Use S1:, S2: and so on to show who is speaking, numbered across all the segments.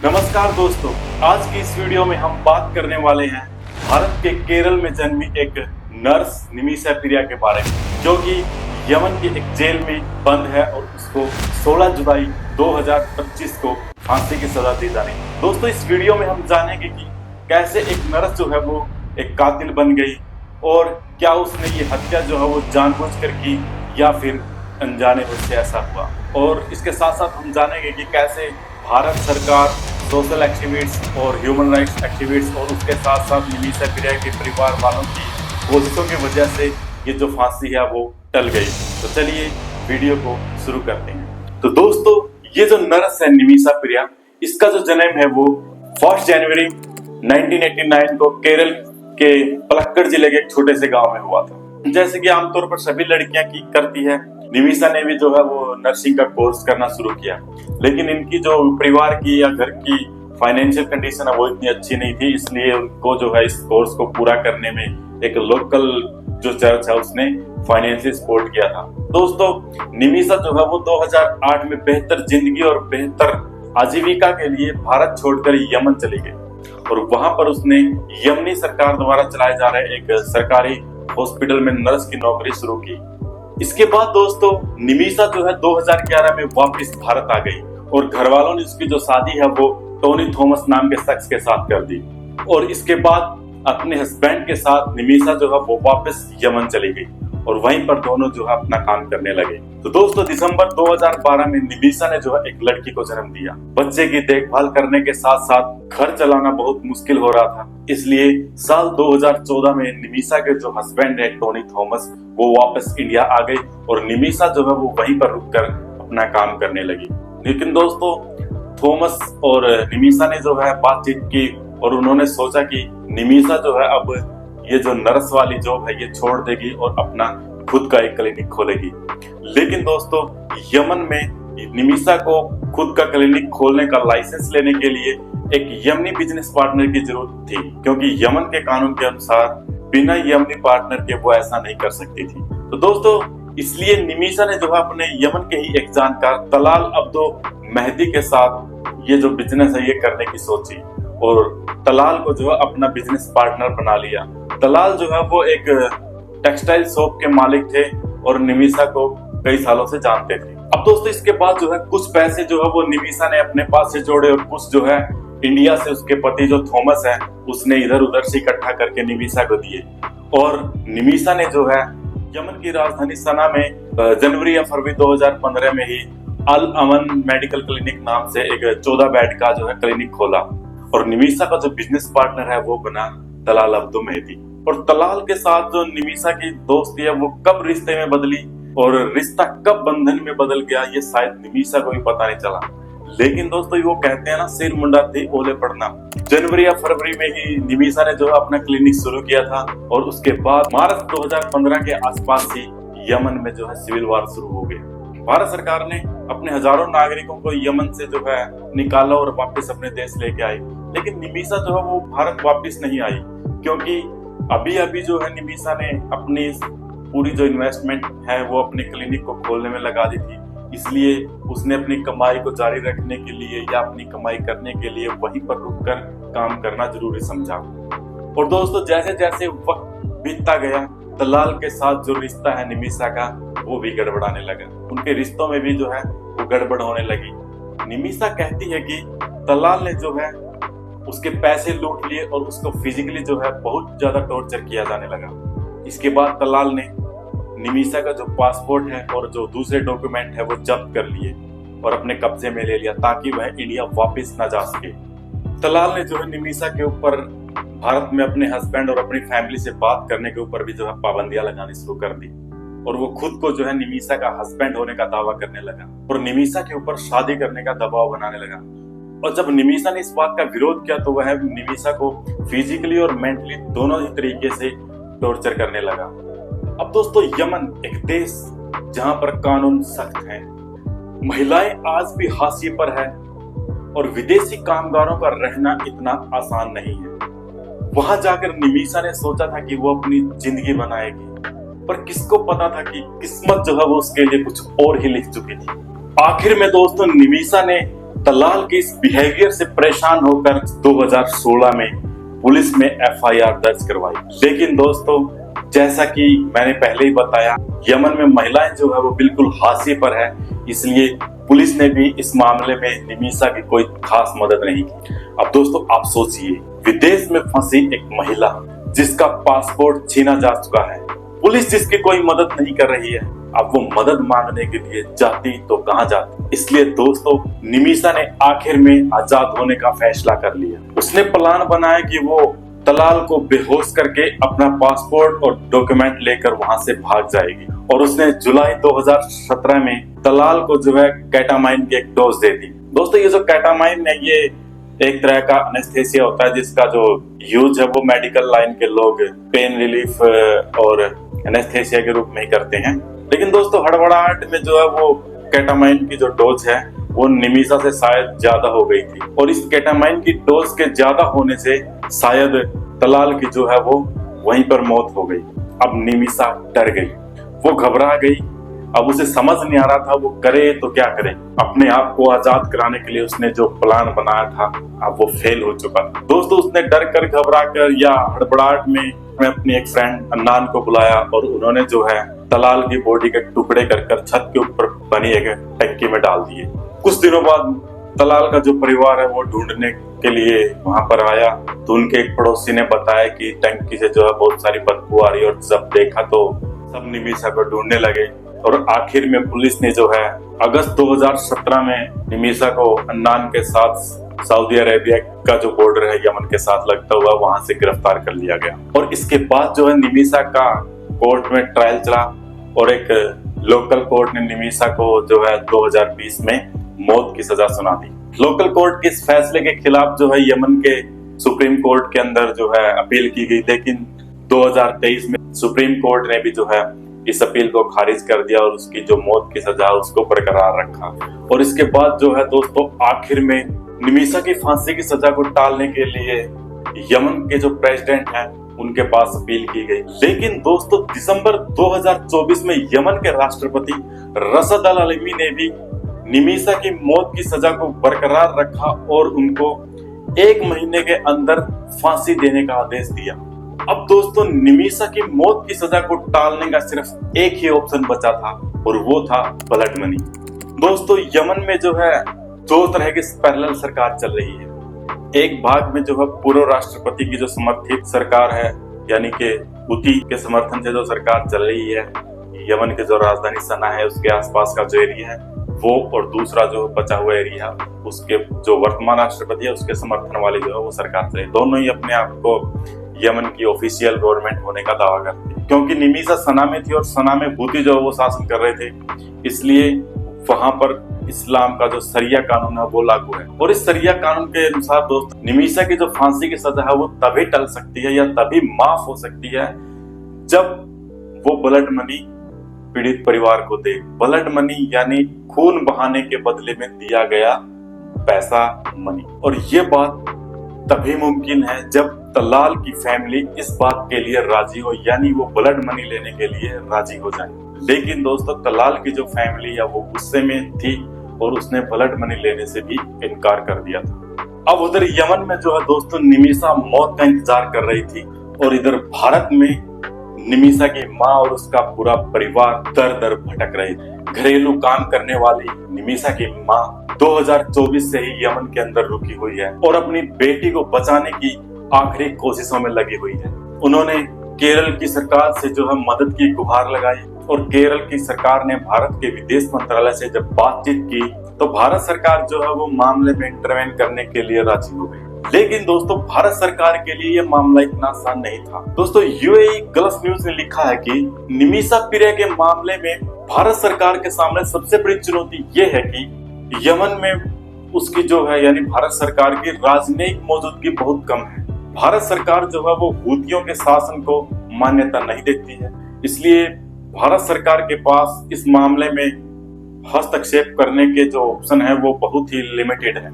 S1: नमस्कार दोस्तों, आज की इस वीडियो में हम बात करने वाले हैं भारत के केरल में जन्मी एक नर्स निमिषा प्रिया के बारे में, जो कि यमन के एक जेल में बंद है और उसको 16 जुलाई 2025 को फांसी की सजा दी जानी है। दोस्तों, इस वीडियो में हम जानेंगे कि कैसे एक नर्स जो है वो एक कातिल बन गई और क्या उसने ये हत्या जो है वो जानबूझकर की या फिर अनजाने से ऐसा हुआ। और इसके साथ साथ हम जानेंगे कि कैसे भारत सरकार, सोशल एक्टिविस्ट और ह्यूमन राइट्स एक्टिविस्ट और उसके साथ साथ निमिषा प्रिया के परिवार वालों की कोशिशों की वजह से ये जो फांसी है वो टल गई। तो चलिए वीडियो को शुरू करते हैं। तो दोस्तों, ये जो नर्स है निमिषा प्रिया, इसका जो जन्म है वो 1 जनवरी 1989 को केरल के पलक्कड़ जिले के एक छोटे से गांव में हुआ था। जैसे कि आमतौर पर सभी लड़कियां की करती है, निमिषा ने भी जो है वो नर्सिंग का कोर्स करना शुरू किया, लेकिन इनकी जो परिवार की या घर की फाइनेंशियल कंडीशन है वो इतनी अच्छी नहीं थी, इसलिए उनको जो है इस कोर्स को पूरा करने में एक लोकल जो चर्च है उसने फाइनेंशियल सपोर्ट किया था। दोस्तों, निमिषा जो है वो 2008 में बेहतर जिंदगी और बेहतर आजीविका के लिए भारत छोड़कर यमन चली गई और वहां पर उसने यमनी सरकार द्वारा चलाए जा रहे एक सरकारी हॉस्पिटल में नर्स की नौकरी शुरू की। इसके बाद दोस्तों, निमिषा जो है 2011 में वापस भारत आ गई और घर वालों ने उसकी जो शादी है वो टोनी थॉमस नाम के शख्स के साथ कर दी और इसके बाद अपने हस्बैंड के साथ निमिषा जो है वो वापस यमन चली गई और वहीं पर दोनों जो है अपना काम करने लगे। तो दोस्तों, दिसंबर 2012 में निमिषा ने जो है एक लड़की को जन्म दिया। बच्चे की देखभाल करने के साथ साथ घर चलाना बहुत मुश्किल हो रहा था, इसलिए साल 2014 में निमिषा के जो हस्बैंड है टोनी थॉमस, वो वापस इंडिया आ गए और निमिषा जो है वो वहीं पर रुककर अपना काम करने लगी। लेकिन दोस्तों, थॉमस और निमिषा ने जो है बातचीत की और उन्होंने सोचा कि निमिषा जो है अब ये जो नर्स वाली जॉब है ये छोड़ देगी और अपना खुद का एक क्लिनिक खोलेगी। लेकिन दोस्तों, यमन में निमिषा को खुद का क्लिनिक खोलने का लाइसेंस लेने के लिए एक यमनी बिजनेस पार्टनर की जरूरत थी, क्योंकि यमन के कानून के अनुसार बिना यमनी पार्टनर के वो ऐसा नहीं कर सकती थी। तो दोस्तों, इसलिए निमिषा ने जो है अपने यमन के ही एक जानकार तलाल अब्दो मेहदी के साथ ये जो बिजनेस है ये करने की सोची और तलाल को जो है अपना बिजनेस पार्टनर बना लिया। तलाल जो है वो एक टेक्सटाइल शॉप के मालिक थे और निमिषा को कई सालों से जानते थे। अब दोस्तों, इसके बाद जो है कुछ पैसे जो है वो निमिषा ने अपने पास से जोड़े और कुछ जो है इंडिया से उसके पति जो थॉमस है उसने इधर उधर से इकट्ठा करके निमिषा को दिए और निमिषा ने जो है यमन की राजधानी सना में जनवरी या फरवरी 2015 में ही अल अमन मेडिकल क्लिनिक नाम से एक 14 बेड का जो है क्लिनिक खोला और निमिषा का जो बिजनेस पार्टनर है वो बना तलाल अब्दो मेहदी। और तलाल के साथ जो निमिषा की दोस्ती है वो कब रिश्ते में बदली और रिश्ता कब बंधन में बदल गया ये शायद निमिषा को भी पता नहीं चला। लेकिन दोस्तों, वो कहते हैं ना, सिर मुंडा थी ओले पड़ना। जनवरी या फरवरी में ही निमिषा ने जो अपना क्लिनिक शुरू किया था और उसके बाद मार्च 2015 के आसपास ही यमन में जो है सिविल वार शुरू हो गया। भारत सरकार ने अपने हजारों नागरिकों को यमन से जो है निकाला और वापस अपने देश लेके आई, लेकिन निमिषा जो है वो भारत वापस नहीं आई, क्योंकि अभी अभी जो है निमिषा ने अपनी पूरी जो इन्वेस्टमेंट है वो अपने क्लिनिक को खोलने में लगा दी थी। इसलिए उसने अपनी कमाई को जारी रखने के लिए या अपनी कमाई करने के लिए वहीं पर रुककर काम करना जरूरी समझा। और दोस्तों, जैसे जैसे वक्त बीतता गया, तलाल के साथ जो रिश्ता है निमिषा का वो भी गड़बड़ाने लगा। उनके रिश्तों में भी जो है वो गड़बड़ होने लगी। निमिषा कहती है कि तलाल ने जो है उसके पैसे लूट लिए और उसको फिजिकली जो है बहुत ज्यादा टॉर्चर किया जाने लगा। इसके बाद तलाल ने निमिषा का जो पासपोर्ट है और जो दूसरे डॉक्यूमेंट है वो जब्त कर लिए और अपने कब्जे में ले लिया ताकि वह इंडिया वापस न जा सके। तलाल ने जो है निमिषा के ऊपर भारत में अपने हस्बैंड और अपनी फैमिली से बात करने के ऊपर भी जो है पाबंदियां लगानी शुरू कर दी और वो खुद को जो है निमिषा का हस्बैंड होने का दावा करने लगा और निमिषा के ऊपर शादी करने का दबाव बनाने लगा। और जब निमिषा ने इस बात का विरोध किया तो वह निमिषा को फिजिकली और मेंटली दोनों ही तरीके से टॉर्चर करने लगा। अब दोस्तों, यमन एक देश जहां पर कानून सख्त है, महिलाएं आज भी हाशिए पर है और विदेशी कामगारों का रहना इतना आसान नहीं है। वहां जाकर निमिषा ने सोचा था कि वो अपनी जिंदगी बनाएगी, पर किसको पता था कि किस्मत जो है वो उसके लिए कुछ और ही लिख चुकी थी। आखिर में दोस्तों, निमिषा ने तलाल के इस बिहेवियर से परेशान होकर 2016 में पुलिस में एफआईआर दर्ज करवाई। लेकिन दोस्तों, जैसा कि मैंने पहले ही बताया, यमन में महिलाएं जो है वो बिल्कुल हाशिए पर है, इसलिए पुलिस ने भी इस मामले में निमिषा की कोई खास मदद नहीं की। अब दोस्तों आप सोचिए, विदेश में फंसी एक महिला जिसका पासपोर्ट छीना जा चुका है, पुलिस जिसकी कोई मदद नहीं कर रही है, अब वो मदद मांगने के लिए जाती तो कहां जाती। इसलिए दोस्तों निमिषा ने आखिर में आजाद होने का फैसला कर लिया। उसने प्लान बनाया कि वो तलाल को बेहोश करके अपना पासपोर्ट और डॉक्यूमेंट लेकर वहां से भाग जाएगी, और उसने जुलाई 2017 में तलाल को जो है केटामाइन की एक डोज दे दी। दोस्तों ये जो केटामाइन है ये एक तरह का एनेस्थेसिया होता है, जिसका जो यूज है वो मेडिकल लाइन के लोग पेन रिलीफ और एनेस्थेसिया के रूप में ही करते हैं। लेकिन दोस्तों हड़बड़ाहट में जो है वो केटामाइन की जो डोज है वो निमिषा से शायद ज्यादा हो गई थी, और इस केटामाइन की डोज के ज्यादा होने से शायद तलाल की जो है वो वहीं पर मौत हो गई। अब निमिषा डर गई, वो घबरा गई। अब उसे समझ नहीं आ रहा था वो करे तो क्या करे। अपने आप को आजाद कराने के लिए उसने जो प्लान बनाया था अब वो फेल हो चुका। दोस्तों उसने डर कर, घबरा कर या हड़बड़ाहट में अपनी एक फ्रेंड अन्नान को बुलाया, और उन्होंने जो है तलाल की बॉडी के टुकड़े कर छत के ऊपर बनी एक टंकी में डाल दिए। कुछ दिनों बाद तलाल का जो परिवार है वो ढूंढने के लिए वहां पर आया, तो उनके एक पड़ोसी ने बताया कि टंकी से जो है बहुत सारी बदबू आ रही है, और जब देखा तो सब निमिषा को ढूंढने लगे। और आखिर में पुलिस ने जो है अगस्त 2017 में निमिषा को अन्नान के साथ सऊदी अरेबिया का जो बॉर्डर है यमन के साथ लगता हुआ वहां से गिरफ्तार कर लिया गया। और इसके बाद जो है निमिषा का कोर्ट में ट्रायल चला, और एक लोकल कोर्ट ने निमिषा को जो है 2020 में मौत की सजा सुना दी। लोकल कोर्ट के इस फैसले के खिलाफ जो है यमन के सुप्रीम कोर्ट के अंदर जो है अपील की गई, लेकिन 2023 में सुप्रीम कोर्ट ने भी जो है इस अपील को खारिज कर दिया और उसकी जो मौत की सजा उसको बरकरार रखा। और इसके बाद जो है दोस्तों आखिर में निमिषा की फांसी की सजा को टालने के लिए यमन के जो प्रेसिडेंट हैं उनके पास अपील की गई। लेकिन दोस्तों दिसंबर 2024 में यमन के राष्ट्रपति रशद अल अलमी ने भी निमिषा की मौत की सजा को बरकरार रखा और उनको 1 महीने के अंदर फांसी देने का आदेश दिया। अब दोस्तों निमिषा की मौत की सजा को टालने का सिर्फ एक ही ऑप्शन बचा था, और वो था ब्लड मनी। दोस्तों यमन में जो है 2 तरह की पैरेलल सरकार चल रही है। एक भाग में जो है पूर्व राष्ट्रपति की जो समर्थित सरकार है, यानी कि हुती के समर्थन से जो सरकार चल रही है, यमन के जो राजधानी सना है उसके आसपास का जो एरिया है वो, और दूसरा जो बचा हुआ एरिया उसके जो वर्तमान राष्ट्रपति है उसके समर्थन वाली जो है वो सरकार चल रही है। दोनों ही अपने आप को यमन की ऑफिशियल गवर्नमेंट होने का दावा करती है। क्योंकि निमिषा सना में थी और सना में हुती जो वो शासन कर रहे थे, इसलिए वहां पर इस्लाम का जो सरिया कानून है वो लागू है। और इस सरिया कानून के अनुसार दोस्त निमिषा की जो फांसी की सजा है वो तभी टल सकती है या तभी माफ हो सकती है जब वो ब्लड मनी पीड़ित परिवार को दे। ब्लड मनी यानी खून बहाने के बदले में दिया गया पैसा, मनी। और ये बात तभी मुमकिन है जब तलाल की फैमिली इस बात के लिए राजी हो, यानी वो ब्लड मनी लेने के लिए राजी हो जाए। लेकिन दोस्तों तलाल की जो फैमिली है वो गुस्से में थी और उसने ब्लड मनी लेने से भी इनकार कर दिया था। अब उधर यमन में जो है दोस्तों निमिषा मौत का इंतजार कर रही थी, और इधर भारत में निमिषा की माँ और उसका पूरा परिवार दर दर भटक रहे थे। घरेलू काम करने वाली निमिषा की माँ 2024 से ही यमन के अंदर रुकी हुई है और अपनी बेटी को बचाने की आखिरी कोशिशों में लगी हुई है। उन्होंने केरल की सरकार से जो है मदद की गुहार लगाई, और केरल की सरकार ने भारत के विदेश मंत्रालय से जब बातचीत की तो भारत सरकार जो है वो मामले में इंटरवेन करने के लिए राजी हो गई। लेकिन दोस्तों भारत सरकार के लिए ये मामला इतना आसान नहीं था। दोस्तों यूएई गल्फ न्यूज ने लिखा है कि निमिषा पिरे के मामले में भारत सरकार के सामने सबसे बड़ी चुनौती ये है कि यमन में उसकी जो है यानी भारत सरकार की राजनयिक मौजूदगी बहुत कम है। भारत सरकार जो है वो हूतियों के शासन को मान्यता नहीं देती है, इसलिए भारत सरकार के पास इस मामले में हस्तक्षेप करने के जो ऑप्शन है वो बहुत ही लिमिटेड है।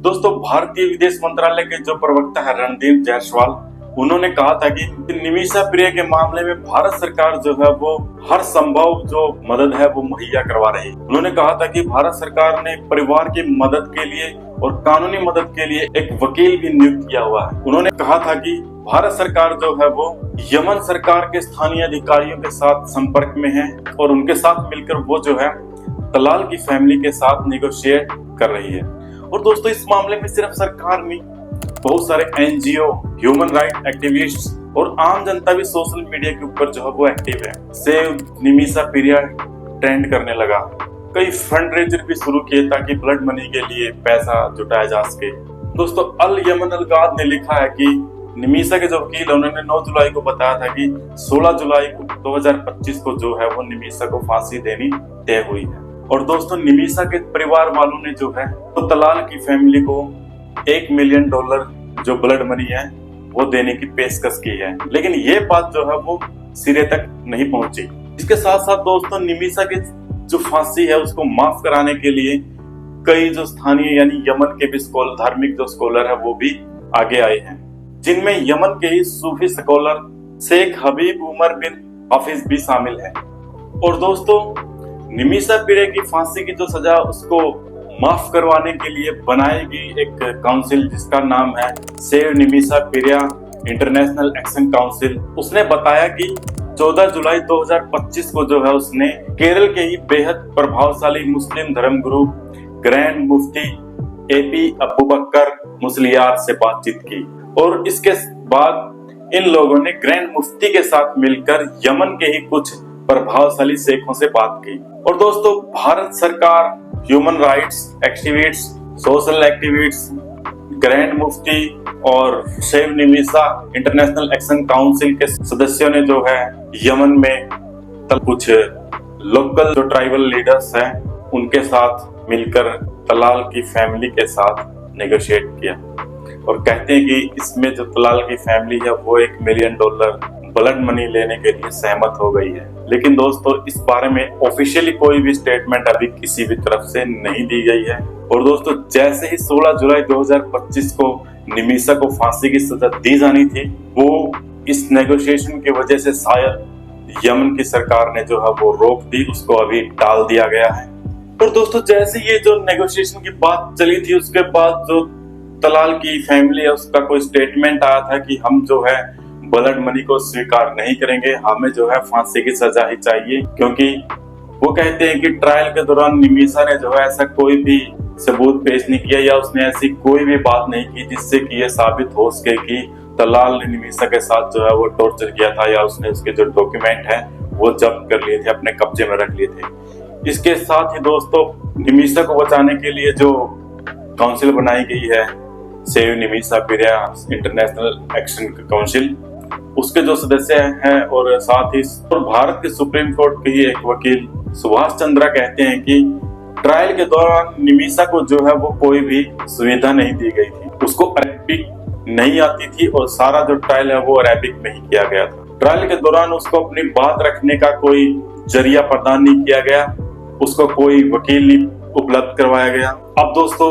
S1: दोस्तों भारतीय विदेश मंत्रालय के जो प्रवक्ता है रणदीप जायसवाल, उन्होंने कहा था कि निमिषा प्रिया के मामले में भारत सरकार जो है वो हर संभव जो मदद है वो मुहैया करवा रही है। उन्होंने कहा था कि भारत सरकार ने परिवार की मदद के लिए और कानूनी मदद के लिए एक वकील भी नियुक्त किया हुआ है। उन्होंने कहा था कि भारत सरकार जो है वो यमन सरकार के स्थानीय अधिकारियों के साथ संपर्क में है और उनके साथ मिलकर वो जो है तलाल की फैमिली के साथ निगोशिएट कर रही है। और दोस्तों इस मामले में सिर्फ सरकार नहीं, बहुत सारे एनजीओ, ह्यूमन राइट एक्टिविस्ट और आम जनता भी सोशल मीडिया के ऊपर जो है वो एक्टिव है। सेव निमिषा प्रिया ट्रेंड करने लगा। कई फंड रेजर भी शुरू किए ताकि ब्लड मनी के लिए पैसा जुटाया जा सके। दोस्तों अल यमन अल गाद ने लिखा है कि निमिषा के जो वकील उन्होंने 9 जुलाई को बताया था कि 16 जुलाई 2025 को जो है वो निमिषा को फांसी देनी तय हुई है। और दोस्तों निमिषा के परिवार वालों ने जो है तो तलाल की फैमिली को $1 मिलियन जो ब्लड मनी है वो देने की पेशकश की है, लेकिन ये बात जो है वो सिरे तक नहीं पहुंची। इसके साथ साथ दोस्तों निमिषा की जो फांसी है उसको माफ कराने के लिए कई जो स्थानीय यानी यमन के भी धार्मिक जो स्कॉलर है वो भी आगे आए हैं, जिनमें यमन के ही सूफी स्कॉलर शेख हबीब उमर बिन हाफिज भी शामिल है। और दोस्तों निमिषा प्रिया की फांसी की जो सजा उसको माफ करवाने के लिए बनाई गई एक काउंसिल जिसका नाम है सेव निमिषा प्रिया इंटरनेशनल एक्शन काउंसिल, उसने बताया कि 14 जुलाई 2025 को जो है उसने केरल के ही बेहद प्रभावशाली मुस्लिम धर्मगुरु ग्रैंड मुफ्ती एपी अबूबकर मुस्लियार से बातचीत की और इसके बाद इन लोगों ने ग्रैंड मुफ्ती के साथ मिलकर यमन के ही कुछ प्रभावशाली शेखों से बात की। और दोस्तों भारत सरकार, human rights activist, social activist, grand मुफ्ती और save Nimisha international action council के सदस्यों ने जो है यमन में कुछ लोकल जो ट्राइबल लीडर्स हैं उनके साथ मिलकर तलाल की फैमिली के साथ नेगोशिएट किया और कहते हैं कि इसमें जो तलाल की फैमिली है वो $1 मिलियन ब्लड मनी लेने के लिए सहमत हो गई है। लेकिन दोस्तों इस बारे में ऑफिशियली कोई भी स्टेटमेंट अभी किसी भी तरफ से नहीं दी गई है। और दोस्तों जैसे ही 16 जुलाई 2025 को निमिषा को फांसी की सजा दी जानी थी, वो इस नेगोशिएशन की वजह से शायद यमन की सरकार ने जो है वो रोक दी, उसको अभी टाल दिया गया है। और दोस्तों जैसे ये जो नेगोशिएशन की बात चली थी उसके बाद जो तलाल की फैमिली है उसका कोई स्टेटमेंट आया था कि हम जो है ब्लड मनी को स्वीकार नहीं करेंगे, हमें जो है फांसी की सजा ही चाहिए, क्योंकि वो कहते हैं कि ट्रायल के दौरान निमिषा ने जो है ऐसा कोई भी सबूत पेश नहीं किया या उसने ऐसी कोई भी बात नहीं की जिससे कि ये साबित हो सके कि तलाल ने निमिषा के साथ जो है वो टॉर्चर किया था या उसने उसके जो डॉक्यूमेंट है वो जब्त कर लिए थे, अपने कब्जे में रख लिए थे। इसके साथ ही दोस्तों निमिषा को बचाने के लिए जो काउंसिल बनाई गई है सेव निमिषा प्रिया इंटरनेशनल एक्शन काउंसिल, उसके जो सदस्य हैं और साथ ही और भारत के सुप्रीम कोर्ट के ही एक वकील सुभाष चंद्रा कहते हैं कि ट्रायल के दौरान निमिषा को जो है वो कोई भी सुविधा नहीं दी गई थी, उसको अरेबिक नहीं आती थी और सारा जो ट्रायल है वो अरेबिक में ही किया गया था। ट्रायल के दौरान उसको अपनी बात रखने का कोई जरिया प्रदान नहीं किया गया, उसको कोई वकील नहीं उपलब्ध करवाया गया। अब दोस्तों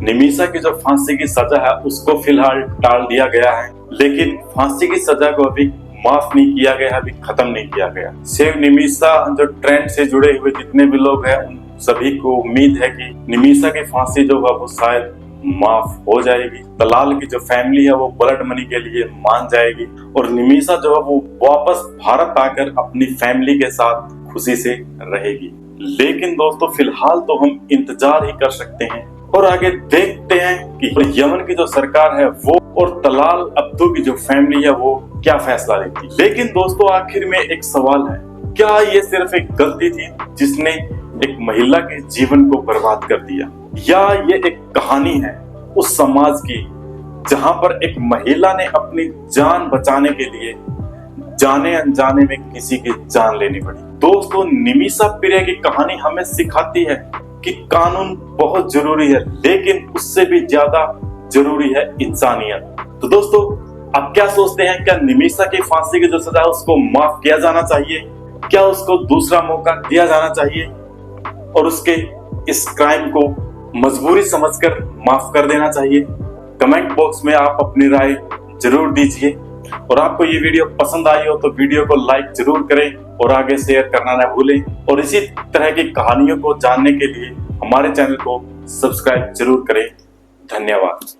S1: निमिषा की जो फांसी की सजा है उसको फिलहाल टाल दिया गया है, लेकिन फांसी की सजा को अभी माफ नहीं किया गया, अभी खत्म नहीं किया गया। सेव निमिषा जो ट्रेंड से जुड़े हुए जितने भी लोग हैं उन सभी को उम्मीद है कि निमिषा की फांसी जो है वो शायद माफ हो जाएगी, तलाल की जो फैमिली है वो ब्लड मनी के लिए मान जाएगी और निमिषा जो है वो वापस भारत आकर अपनी फैमिली के साथ खुशी से रहेगी। लेकिन दोस्तों फिलहाल तो हम इंतजार ही कर सकते हैं और आगे देखते हैं कि यमन की जो सरकार है वो और तलाल अब्दू की जो फैमिली है वो क्या फैसला लेती है। लेकिन दोस्तों आखिर में एक सवाल है, क्या ये सिर्फ एक गलती थी जिसने एक महिला के जीवन को बर्बाद कर दिया, या ये एक कहानी है उस समाज की जहां पर एक महिला ने अपनी जान बचाने के लिए जाने अनजाने में किसी की जान लेनी पड़ी। दोस्तों निमिषा प्रिया की कहानी हमें सिखाती है कि कानून बहुत जरूरी है, लेकिन उससे भी ज्यादा जरूरी है इंसानियत। तो दोस्तों आप क्या सोचते हैं, क्या निमिषा की फांसी की जो सजा है उसको माफ किया जाना चाहिए, क्या उसको दूसरा मौका दिया जाना चाहिए और उसके इस क्राइम को मजबूरी समझकर माफ कर देना चाहिए? कमेंट बॉक्स में आप अपनी राय जरूर दीजिए। और आपको ये वीडियो पसंद आई हो तो वीडियो को लाइक जरूर करें और आगे शेयर करना ना भूलें। और इसी तरह की कहानियों को जानने के लिए हमारे चैनल को सब्सक्राइब जरूर करें। धन्यवाद।